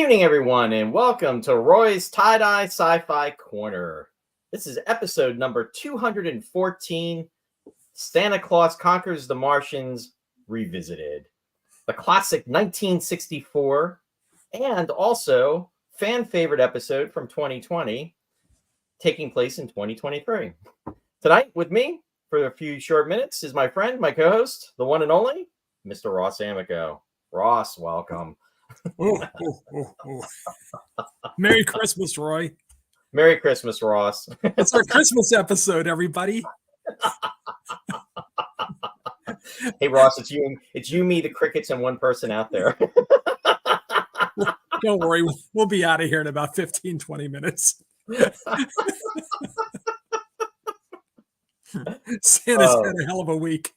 evening, everyone, and welcome to Roy's Tie-Dye Sci-Fi Corner. This is episode number 214, Santa Claus Conquers the Martians Revisited. The classic 1964, and also fan favorite episode from 2020, taking place in 2023. Tonight, with me, for a few short minutes, is my friend, my co-host, the one and only, Mr. Ross Amico. Ross, welcome. Merry Christmas, Roy. Merry Christmas, Ross. It's our Christmas episode, everybody. Hey, Ross, it's you, me, the crickets, and one person out there. Don't worry, we'll be out of here in about 15, 20 minutes. Santa's had a hell of a week.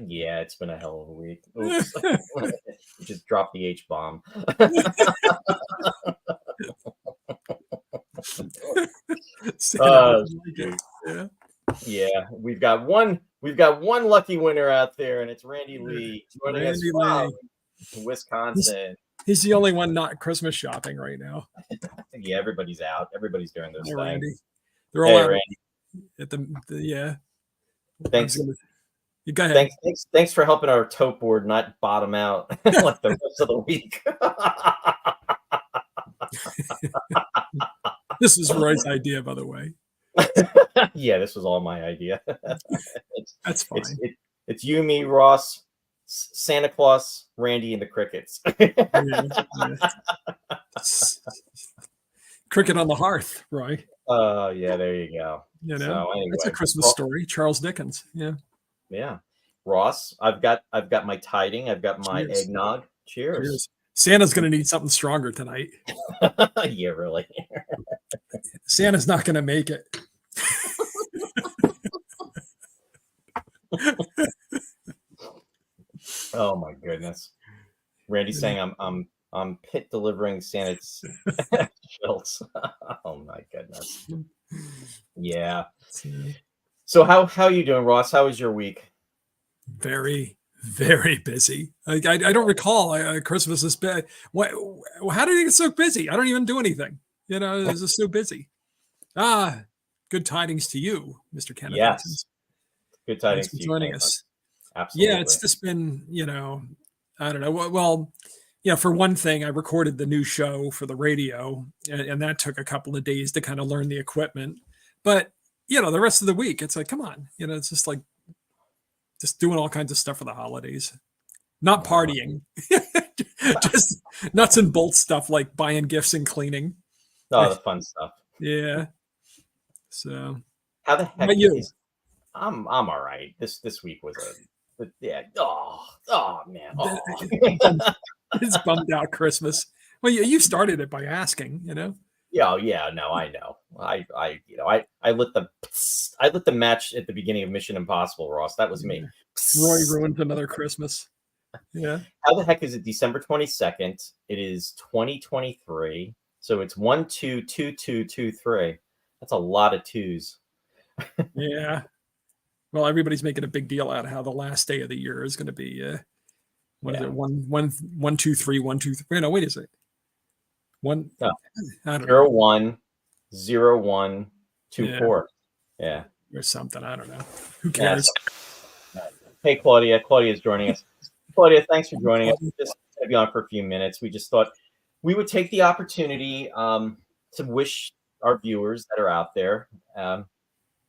Yeah, it's been a hell of a week. Oops. Just dropped the H-bomb. Yeah, we've got one lucky winner out there, and it's Randy Lee joining us from Wisconsin. He's the only one not Christmas shopping right now. Yeah, everybody's out. Everybody's doing their thing. Randy. They're all out Randy. At the Thanks. You go ahead. Thanks for helping our tote board not bottom out like the rest of the week. This is Roy's idea, by the way. Yeah, this was all my idea. That's fine. It's you, me, Ross, Santa Claus, Randy, and the crickets. Yeah. Cricket on the hearth, Roy. Yeah, there you go. You know, so, anyway, that's a Christmas story. Charles Dickens. Yeah. Ross, I've got my tiding. I've got my eggnog. Cheers. Santa's going to need something stronger tonight. Yeah, really. Santa's not going to make it. Oh my goodness. Randy's saying I'm pit delivering Santa's schilts. Oh my goodness. Yeah. So how are you doing, Ross? How was your week? Very, very busy. I don't recall Christmas is bad. How did it get so busy? I don't even do anything. It's just so busy. Good tidings to you, Mr. Kenneth. Yes. Good tidings to you, joining us. Absolutely. Yeah, it's just been, I don't know. Well, for one thing, I recorded the new show for the radio, and that took a couple of days to kind of learn the equipment. But, the rest of the week, it's like, come on. It's just like, just doing all kinds of stuff for the holidays. Not partying. Just nuts and bolts stuff like buying gifts and cleaning. Oh, the fun stuff. Yeah. So. How the heck about you? I'm all right. This week was yeah. Oh man. Oh. It's bummed out Christmas. Well, you started it by asking, Yeah, no, I know. I lit the match at the beginning of Mission Impossible, Ross. That was me. Roy ruined another Christmas. Yeah. How the heck is it December 22nd? It is 2023. So it's 1 2 2 2 2 3. That's a lot of twos. Yeah. Well, everybody's making a big deal out of how the last day of the year is going to be. What is it? 1 2 3 1 2 3. No, wait a second. 1 0 1 0 1 2 4. Yeah. Or something. I don't know. Who cares? Hey, Claudia. Claudia's joining us. Claudia, thanks for joining us. Just going to be on for a few minutes. We just thought we would take the opportunity to wish our viewers that are out there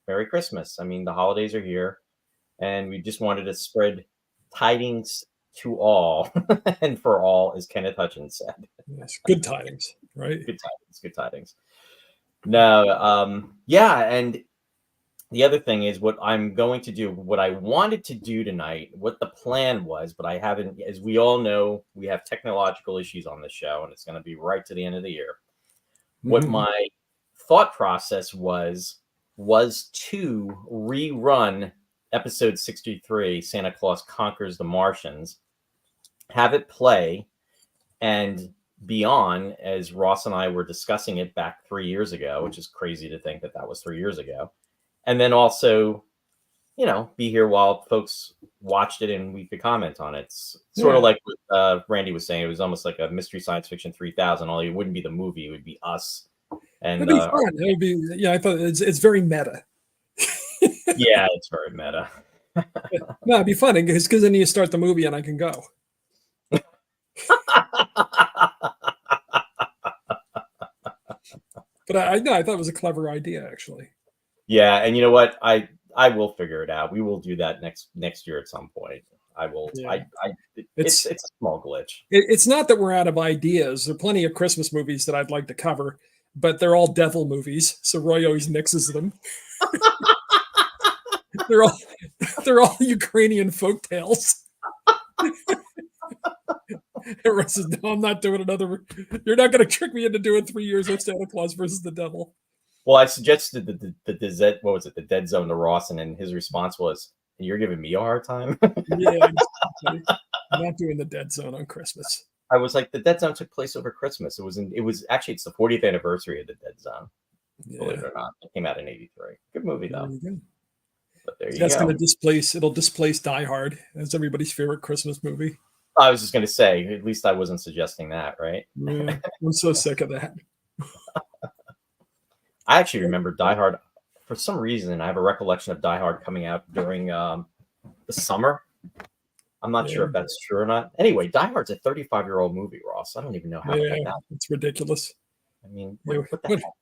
Merry Christmas. I mean, the holidays are here, and we just wanted to spread tidings to all, and for all, as Kenneth Hutchins said. Yes, good tidings, right? Good tidings. No, and the other thing is what I'm going to do, what I wanted to do tonight, what the plan was, but I haven't, as we all know, we have technological issues on this show, and it's going to be right to the end of the year. What my thought process was to rerun episode 63, Santa Claus Conquers the Martians, have it play and be on as Ross and I were discussing it back 3 years ago, which is crazy to think that was 3 years ago. And then also be here while folks watched it and we could comment on it. It's sort Yeah. of like what Randy was saying. It was almost like a Mystery Science Fiction 3000. Only it wouldn't be the movie; it would be us. And It'd be fun. It would be, yeah. I thought it's very meta. yeah, it's very meta. No, it'd be fun because then you start the movie and I can go. But I thought it was a clever idea, actually. Yeah, and you know what? I will figure it out. We will do that next year at some point. I will. Yeah. It's a small glitch. It's not that we're out of ideas. There are plenty of Christmas movies that I'd like to cover, but they're all devil movies. So Roy always nixes them. they're all Ukrainian folk tales. Everyone says, "No, I'm not doing another. You're not going to trick me into doing 3 years of Santa Claus versus the Devil." Well, I suggested the what was it, the Dead Zone to Rawson, and his response was, "And you're giving me a hard time." Yeah, exactly. I'm not doing the Dead Zone on Christmas. I was like, the Dead Zone took place over Christmas. It was actually it's the 40th anniversary of the Dead Zone. Yeah. Believe it or not, it came out in '83. Good movie though. But there you That's go. going to displace Die Hard as everybody's favorite Christmas movie. I was just going to say, at least I wasn't suggesting that, right? Yeah, I'm so sick of that. I actually remember Die Hard. For some reason, I have a recollection of Die Hard coming out during the summer. I'm not sure if that's true or not. Anyway, Die Hard's a 35-year-old movie, Ross. I don't even know how to get that. It's ridiculous. I mean, what the hell?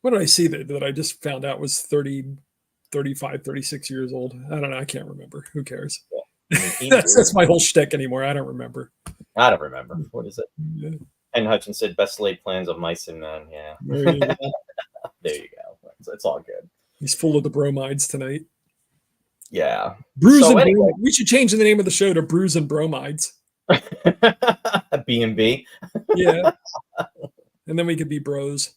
What did I see that I just found out was 30, 35, 36 years old? I don't know. I can't remember. Who cares? Yeah. I mean, that's my whole shtick anymore. I don't remember. I don't remember. What is it? Yeah. And Hutchins said, "Best laid plans of mice and men." Yeah. There you go. It's all good. He's full of the bromides tonight. Yeah. Anyway. We should change the name of the show to Brews and Bromides. B&B. Yeah. And then we could be bros.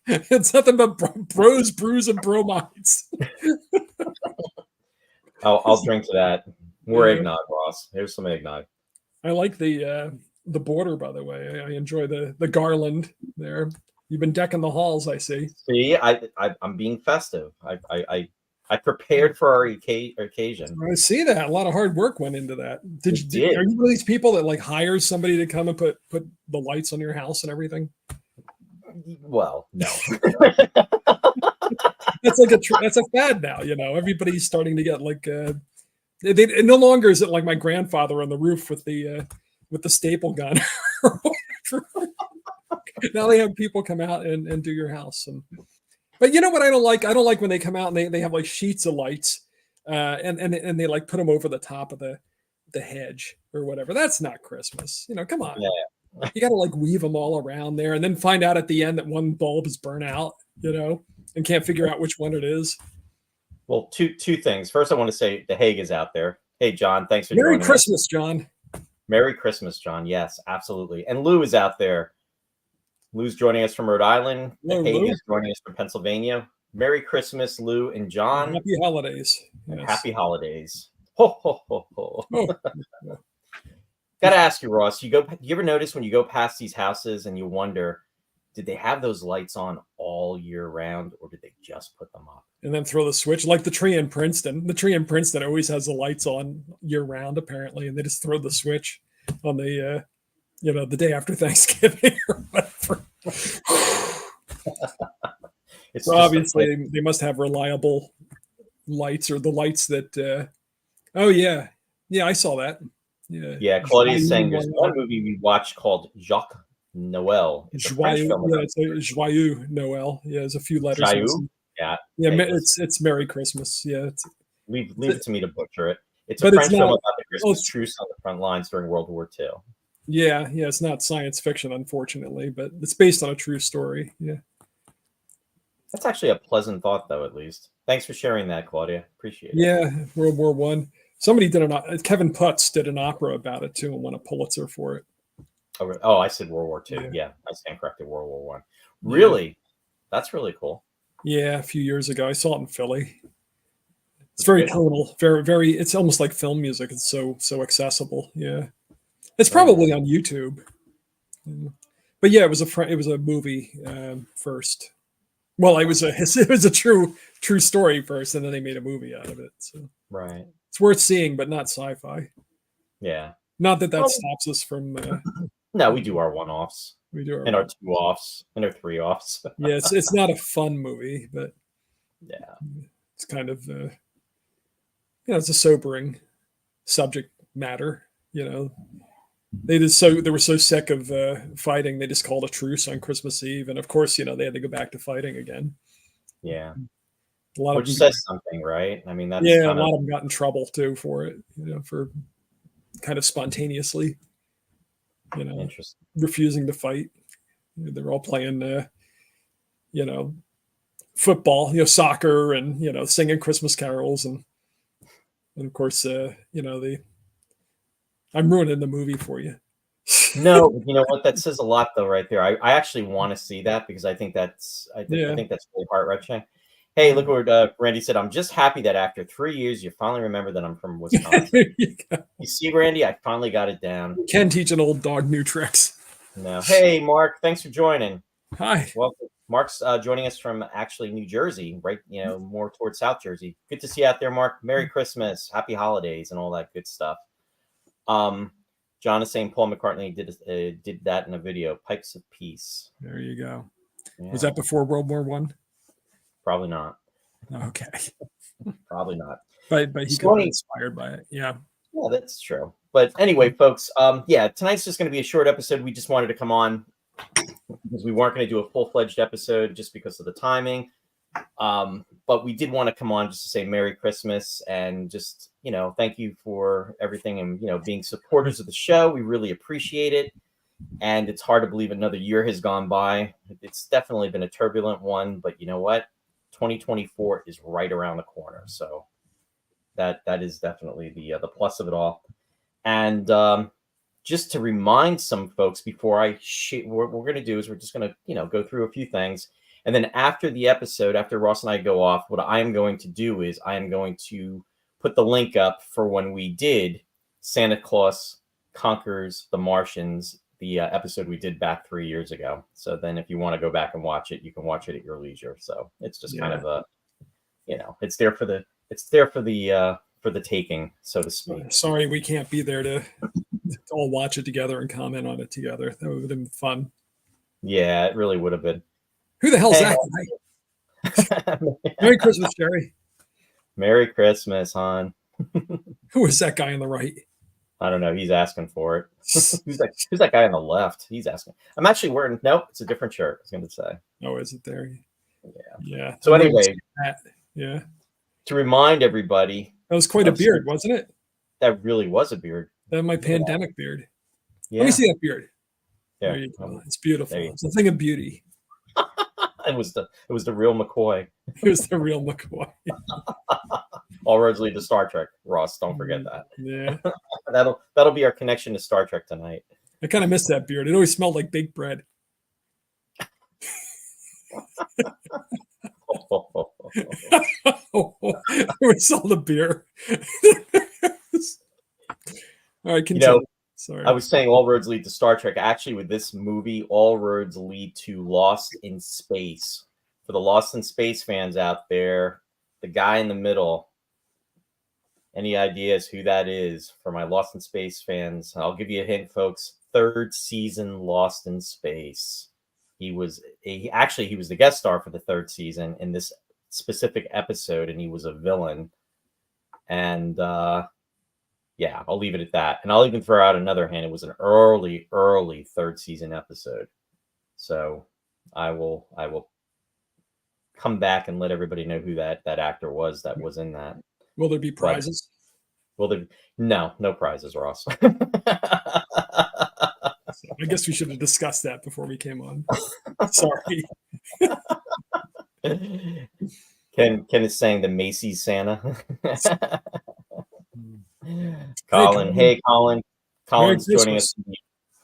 It's nothing but bros, brews, and bromides. I'll drink to that. More eggnog, Ross. Here's some eggnog. I like the border, by the way. I enjoy the garland there. You've been decking the halls, I see. See, I'm being festive. I prepared for our occasion. I see that. A lot of hard work went into that. Are you one of these people that like hires somebody to come and put the lights on your house and everything? Well, no. That's a fad now. Everybody's starting to get like. No longer is it like my grandfather on the roof with the staple gun. Now they have people come out and do your house. But you know what I don't like? I don't like when they come out and they have like sheets of lights and they like put them over the top of the hedge or whatever. That's not Christmas. Come on. Yeah. You got to like weave them all around there and then find out at the end that one bulb is burnt out, and can't figure out which one it is. Well, two things. First, I want to say the Hague is out there. Hey, John, thanks for Merry Christmas, John. Merry Christmas, John. Yes, absolutely. And Lou is out there. Lou's joining us from Rhode Island. The Hague is joining us from Pennsylvania. Merry Christmas, Lou and John. Happy holidays. Yes. Happy holidays. Ho, ho, ho, ho. Oh. Got to ask you, Ross, you ever notice when you go past these houses and you wonder, did they have those lights on all year round or did they just put them up? And then throw the switch like the tree in Princeton. The tree in Princeton always has the lights on year round, apparently, and they just throw the switch on the day after Thanksgiving or whatever. So obviously they must have reliable lights or the lights that. Oh yeah, I saw that. Yeah. Claudia's saying there's one movie we watched called Jacques Noel. It's Joyeux Noel. Yeah, there's a few letters. Yeah. It's Merry Christmas. Yeah. Leave it to me to butcher it. It's a French film about the Christmas truce on the front lines during World War II. Yeah, it's not science fiction, unfortunately, but it's based on a true story. Yeah. That's actually a pleasant thought, though, at least. Thanks for sharing that, Claudia. Appreciate it. Yeah, World War I. Somebody Kevin Putz did an opera about it, too, and won a Pulitzer for it. Oh, I said World War II. Yeah, I stand corrected, World War I. Really? Yeah. That's really cool. Yeah, a few years ago. I saw it in Philly. It's very tonal, very, very, it's almost like film music. It's so accessible. Yeah. It's probably on YouTube. But yeah, it was a movie first. Well, it was a true story first, and then they made a movie out of it. So Right. it's worth seeing, but not sci-fi. Yeah. Not that Well, stops us from. no, we do our one-offs We do and our two-offs and our three-offs. Yeah, it's not a fun movie, but Yeah. it's kind of it's a sobering subject matter. They were so sick of fighting, they just called a truce on Christmas Eve, and of course, they had to go back to fighting again. Yeah. A lot Which of them, says something, right? I mean, that's yeah, a kind of lot of them got in trouble too for it. For kind of spontaneously, interesting. refusing to fight. They're all playing, football, soccer, and singing Christmas carols, and of course, I'm ruining the movie for you. No, you know what? That says a lot, though, right there. I actually want to see that because I think that's Yeah. I think that's really heart wrenching. Hey, look what Randy said. I'm just happy that after 3 years, you finally remember that I'm from Wisconsin. You see, Randy, I finally got it down. You can teach an old dog new tricks. No. Hey, Mark, thanks for joining. Hi. Welcome. Mark's joining us from actually New Jersey, right? More towards South Jersey. Good to see you out there, Mark. Merry Christmas, Happy Holidays, and all that good stuff. John is saying Paul McCartney did that in a video, Pipes of Peace. There you go. Yeah. Was that before World War One? Probably not. Okay. Probably not. But he could be inspired by it. Yeah. Yeah, that's true. But anyway, folks, tonight's just going to be a short episode. We just wanted to come on because we weren't going to do a full-fledged episode just because of the timing. But we did want to come on just to say Merry Christmas and just, thank you for everything and, being supporters of the show. We really appreciate it. And it's hard to believe another year has gone by. It's definitely been a turbulent one, but you know what? 2024 is right around the corner. So that is definitely the plus of it all. And just to remind some folks before what we're going to do is we're just going to, go through a few things. And then after the episode, after Ross and I go off, what I am going to do is I am going to put the link up for when we did Santa Claus Conquers The Martians, the episode we did back 3 years ago. So then if you want to go back and watch it, you can watch it at your leisure. So it's just kind of a, it's there for the taking, so to speak. Sorry, we can't be there to all watch it together and comment on it together. That would have been fun. Yeah, it really would have been. Who the hell's that guy? Merry Christmas, Jerry. Merry Christmas, hon. Who is that guy on the right? I don't know. He's asking for it. Who's that guy on the left? He's asking. I'm actually wearing. Nope, it's a different shirt. I was going to say. Oh, is it there? Yeah. So anyway, yeah. To remind everybody, that was quite a beard, wasn't it? That really was a beard. That was my pandemic beard. Yeah. Let me see that beard. Yeah. There you go. It's beautiful. It's a thing of beauty. It was the real McCoy. It was the real McCoy. All roads lead to Star Trek, Ross. Don't forget that. Yeah. that'll be our connection to Star Trek tonight. I kind of miss that beard. It always smelled like baked bread. We sold a beer. All right, continue. Sorry. I was saying all roads lead to Star Trek. Actually, with this movie, all roads lead to Lost in Space. For the Lost in Space fans out there, the guy in the middle, any ideas who that is for my Lost in Space fans? I'll give you a hint, folks. 3rd season Lost in Space. He was the guest star for the 3rd season in this specific episode, and he was a villain. And yeah, I'll leave it at that. And I'll even throw out another hint. It was an early 3rd season episode. So I will come back and let everybody know who that actor was that was in that. Will there be prizes? No prizes, Ross. I guess we should have discussed that before we came on. Sorry. Ken is saying the Macy's Santa. Colin. Hey, Colin. Colin's joining us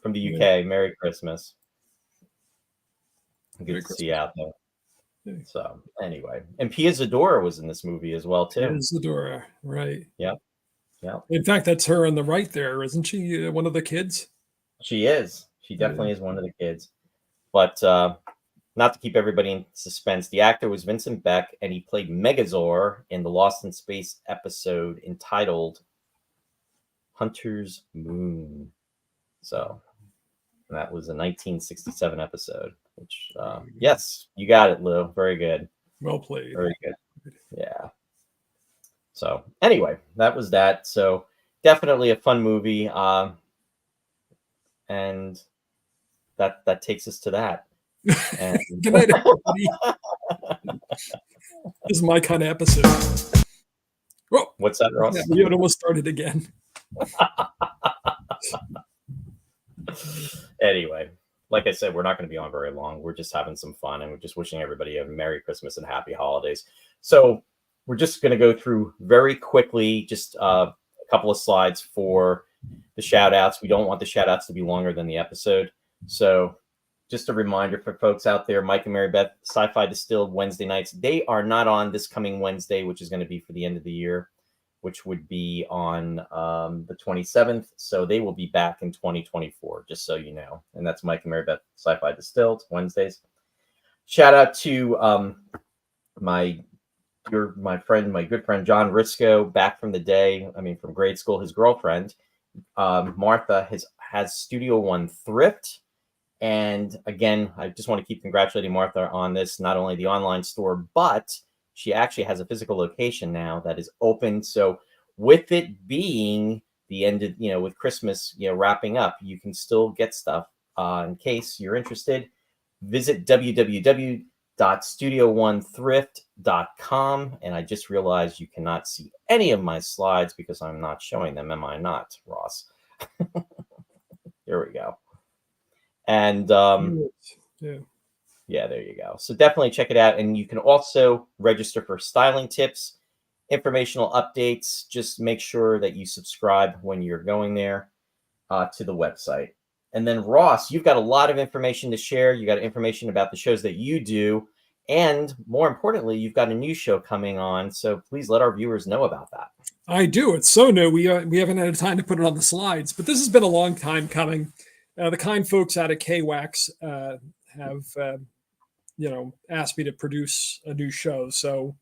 from the UK. Yeah. Merry Christmas. Good to see you out there. Yeah. So anyway, and Pia Zadora was in this movie as well, too. Pia Zadora, right. Yep. Yeah. In fact, that's her on the right there, isn't she? One of the kids? She is. She definitely is one of the kids. But not to keep everybody in suspense, the actor was Vincent Beck, and he played Megazord in the Lost in Space episode entitled Hunter's Moon. So that was a 1967 episode, which, yes, you got it, Lou. Very good. Well played. Very good. Yeah. So anyway, that was that. So definitely a fun movie. And that takes us to that. And Good night, everybody. This is my kind of episode. Oh, what's that, Ross? yeah, we almost started again. Anyway, like I said, we're not going to be on very long. We're just having some fun, and we're just wishing everybody a Merry Christmas and Happy Holidays. So we're just going to go through very quickly just a couple of slides for the shout outs. We don't want the shout outs to be longer than the episode. So just a reminder for folks out there, Mike and Mary Beth, Sci-Fi Distilled Wednesday nights. They are not on this coming Wednesday, which is going to be for the end of the year, which would be on the 27th. So they will be back in 2024, just so you know. And that's Mike and Mary Beth, Sci-Fi Distilled Wednesdays. Shout out to my good friend John Risco, back from the day, from grade school. His girlfriend, Martha, has Studio One Thrift. And again, I just want to keep congratulating Martha on this, not only the online store, but she actually has a physical location now that is open. So with it being the end of, with Christmas, wrapping up, you can still get stuff. In case you're interested, visit www.studio1thrift.com. And I just realized you cannot see any of my slides because I'm not showing them. Am I not, Ross? Here we go. And yeah, there you go. So definitely check it out. And you can also register for styling tips, informational updates. Just make sure that you subscribe when you're going there to the website. And then Ross, you've got a lot of information to share. You got information about the shows that you do. And more importantly, you've got a new show coming on. So please let our viewers know about that. I do. It's so new. We haven't had time to put it on the slides, but this has been a long time coming. The kind folks out at KWAX have, asked me to produce a new show. So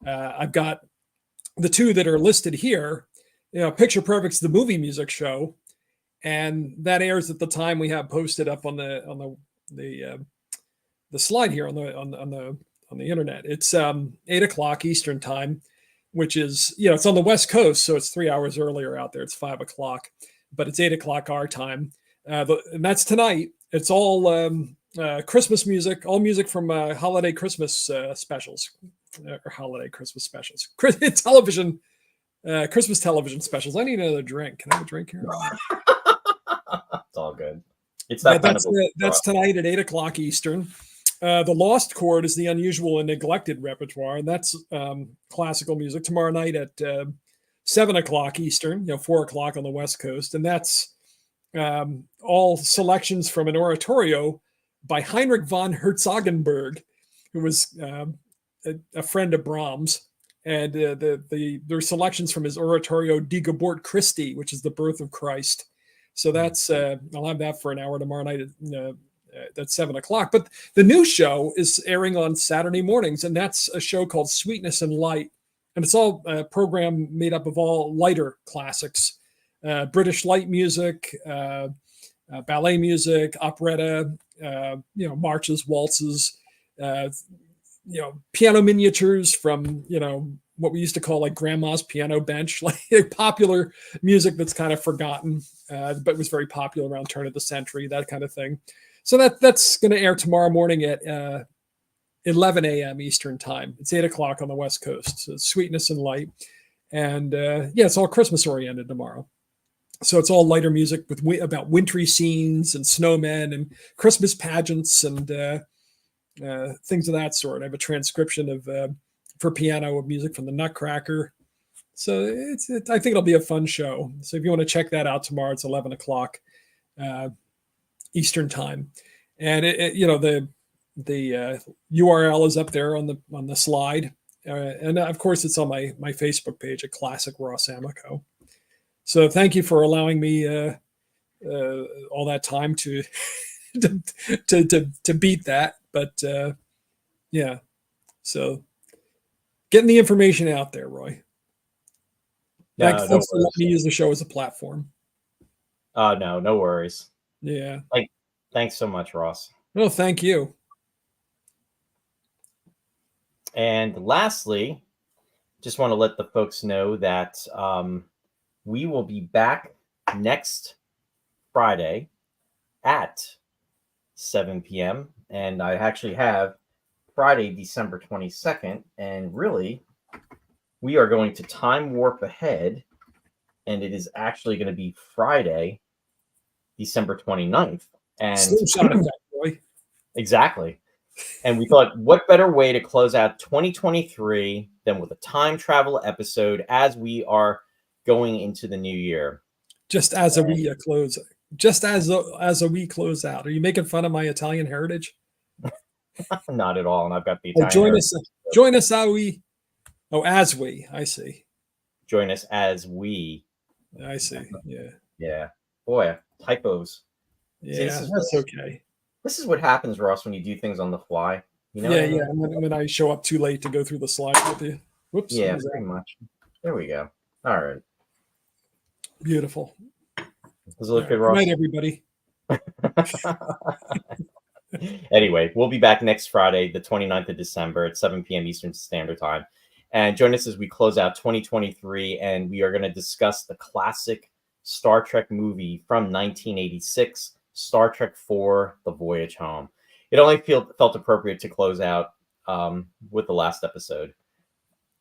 I've got the two that are listed here. Picture Perfect's the movie music show, and that airs at the time we have posted up on the slide here on the internet. It's 8:00 Eastern time, which is it's on the West Coast, so it's 3 hours earlier out there. It's 5:00, but it's 8:00 our time. And that's tonight. It's all Christmas music, all music from holiday Christmas specials, or holiday Christmas specials, television, Christmas television specials. I need another drink. Can I have a drink here? It's all good. It's that that's tonight at 8:00 Eastern. The Lost Chord is the unusual and neglected repertoire, and that's classical music. Tomorrow night at 7:00 Eastern, 4:00 on the West Coast, and that's all selections from an oratorio by Heinrich von Herzogenberg, who was a friend of Brahms, and there are selections from his oratorio Die Geburt Christi, which is the birth of Christ. So that's I'll have that for an hour tomorrow night at 7:00. But the new show is airing on Saturday mornings, and that's a show called Sweetness and Light, and it's all a program made up of all lighter classics. British light music, ballet music, operetta, marches, waltzes, piano miniatures from, what we used to call like grandma's piano bench, like popular music that's kind of forgotten, but was very popular around turn of the century, that kind of thing. So that's going to air tomorrow morning at 11 a.m. Eastern time. It's 8:00 on the West Coast. So Sweetness and Light. And it's all Christmas oriented tomorrow. So it's all lighter music about wintry scenes and snowmen and Christmas pageants and things of that sort. I have a transcription of for piano of music from the Nutcracker. So I think it'll be a fun show. So if you want to check that out tomorrow, it's 11:00 Eastern time, and the URL is up there on the slide, and of course it's on my Facebook page at Classic Ross Amico. So thank you for allowing me all that time to to beat that. But yeah, so getting the information out there, Roy. Thanks, No thanks for letting worries. me use the show as a platform. No worries. Yeah. Thanks so much, Ross. No, thank you. And lastly, just want to let the folks know that we will be back next Friday at 7 p.m. And I actually have Friday, December 22nd. And really, we are going to time warp ahead. And it is actually going to be Friday, December 29th. And Slingshot effect, Roy. exactly. And we thought, what better way to close out 2023 than with a time travel episode as we are going into the new year? Just as a wee close, just as a wee close out. Are you making fun of my Italian heritage? Not at all. And I've got the Oh, Italian. join us, how we. Oh, as we. I see. Join us as we. I see. Yeah. Yeah. Boy, typos. Yeah, See, that's okay. This is what happens, Ross, when you do things on the fly. You know? Yeah, yeah. When I show up too late to go through the slides with you. Whoops. Yeah, pretty much. There we go. All right. Beautiful. Does it look good, Good Ross? night, everybody. Anyway, we'll be back next Friday, the 29th of December at 7 p.m. Eastern Standard Time. And join us as we close out 2023, and we are going to discuss the classic Star Trek movie from 1986, Star Trek IV, The Voyage Home. It only felt appropriate to close out with the last episode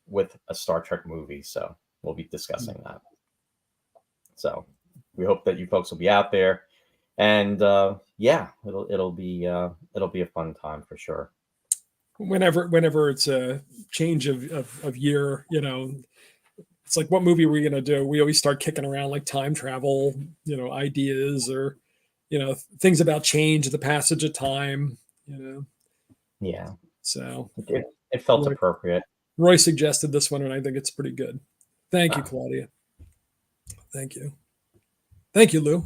with a Star Trek movie, so we'll be discussing that. So we hope that you folks will be out there. And yeah, it'll be a fun time for sure. Whenever it's a change of year, you know, it's like, what movie are we gonna do? We always start kicking around like time travel, you know, ideas, or you know, things about change, the passage of time, you know. Yeah. So it felt appropriate. Roy suggested this one, and I think it's pretty good. Thank you, Claudia. Thank you. Thank you, Lou.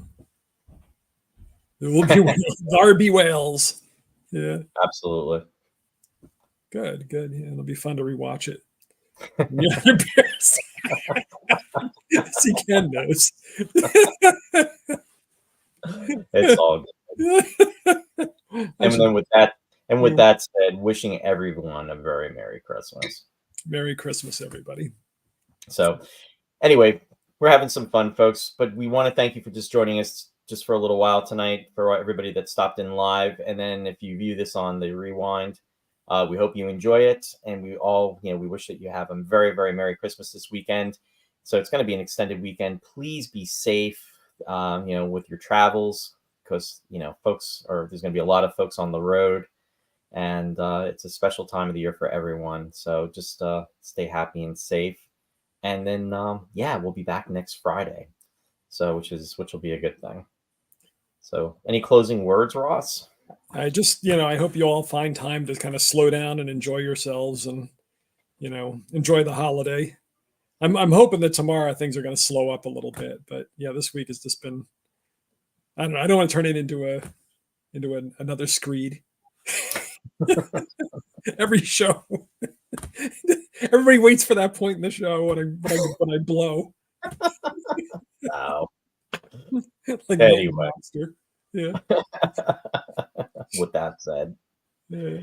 There will be Darby Wales. Yeah. Absolutely. Good. Yeah, it'll be fun to rewatch it. See, Ken knows. It's all good. And then with that said, wishing everyone a very Merry Christmas. Merry Christmas, everybody. So anyway, we're having some fun, folks, but we want to thank you for just joining us just for a little while tonight, for everybody that stopped in live. And then if you view this on the rewind, we hope you enjoy it. And we all, we wish that you have a very, very Merry Christmas this weekend. So it's going to be an extended weekend. Please be safe, with your travels, because, there's going to be a lot of folks on the road, and it's a special time of the year for everyone. So just stay happy and safe. And then, we'll be back next Friday. So, which will be a good thing. So any closing words, Ross? I just, I hope you all find time to kind of slow down and enjoy yourselves, and, enjoy the holiday. I'm hoping that tomorrow things are going to slow up a little bit, but yeah, this week has just been, I don't know. I don't want to turn it into another screed. Every show, everybody waits for that point in the show when I blow. Wow. Like anyway. Monster. Yeah. With that said, yeah.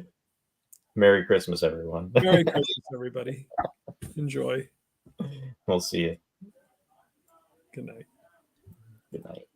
Merry Christmas, everyone. Merry Christmas, everybody. Enjoy. We'll see you. Good night. Good night.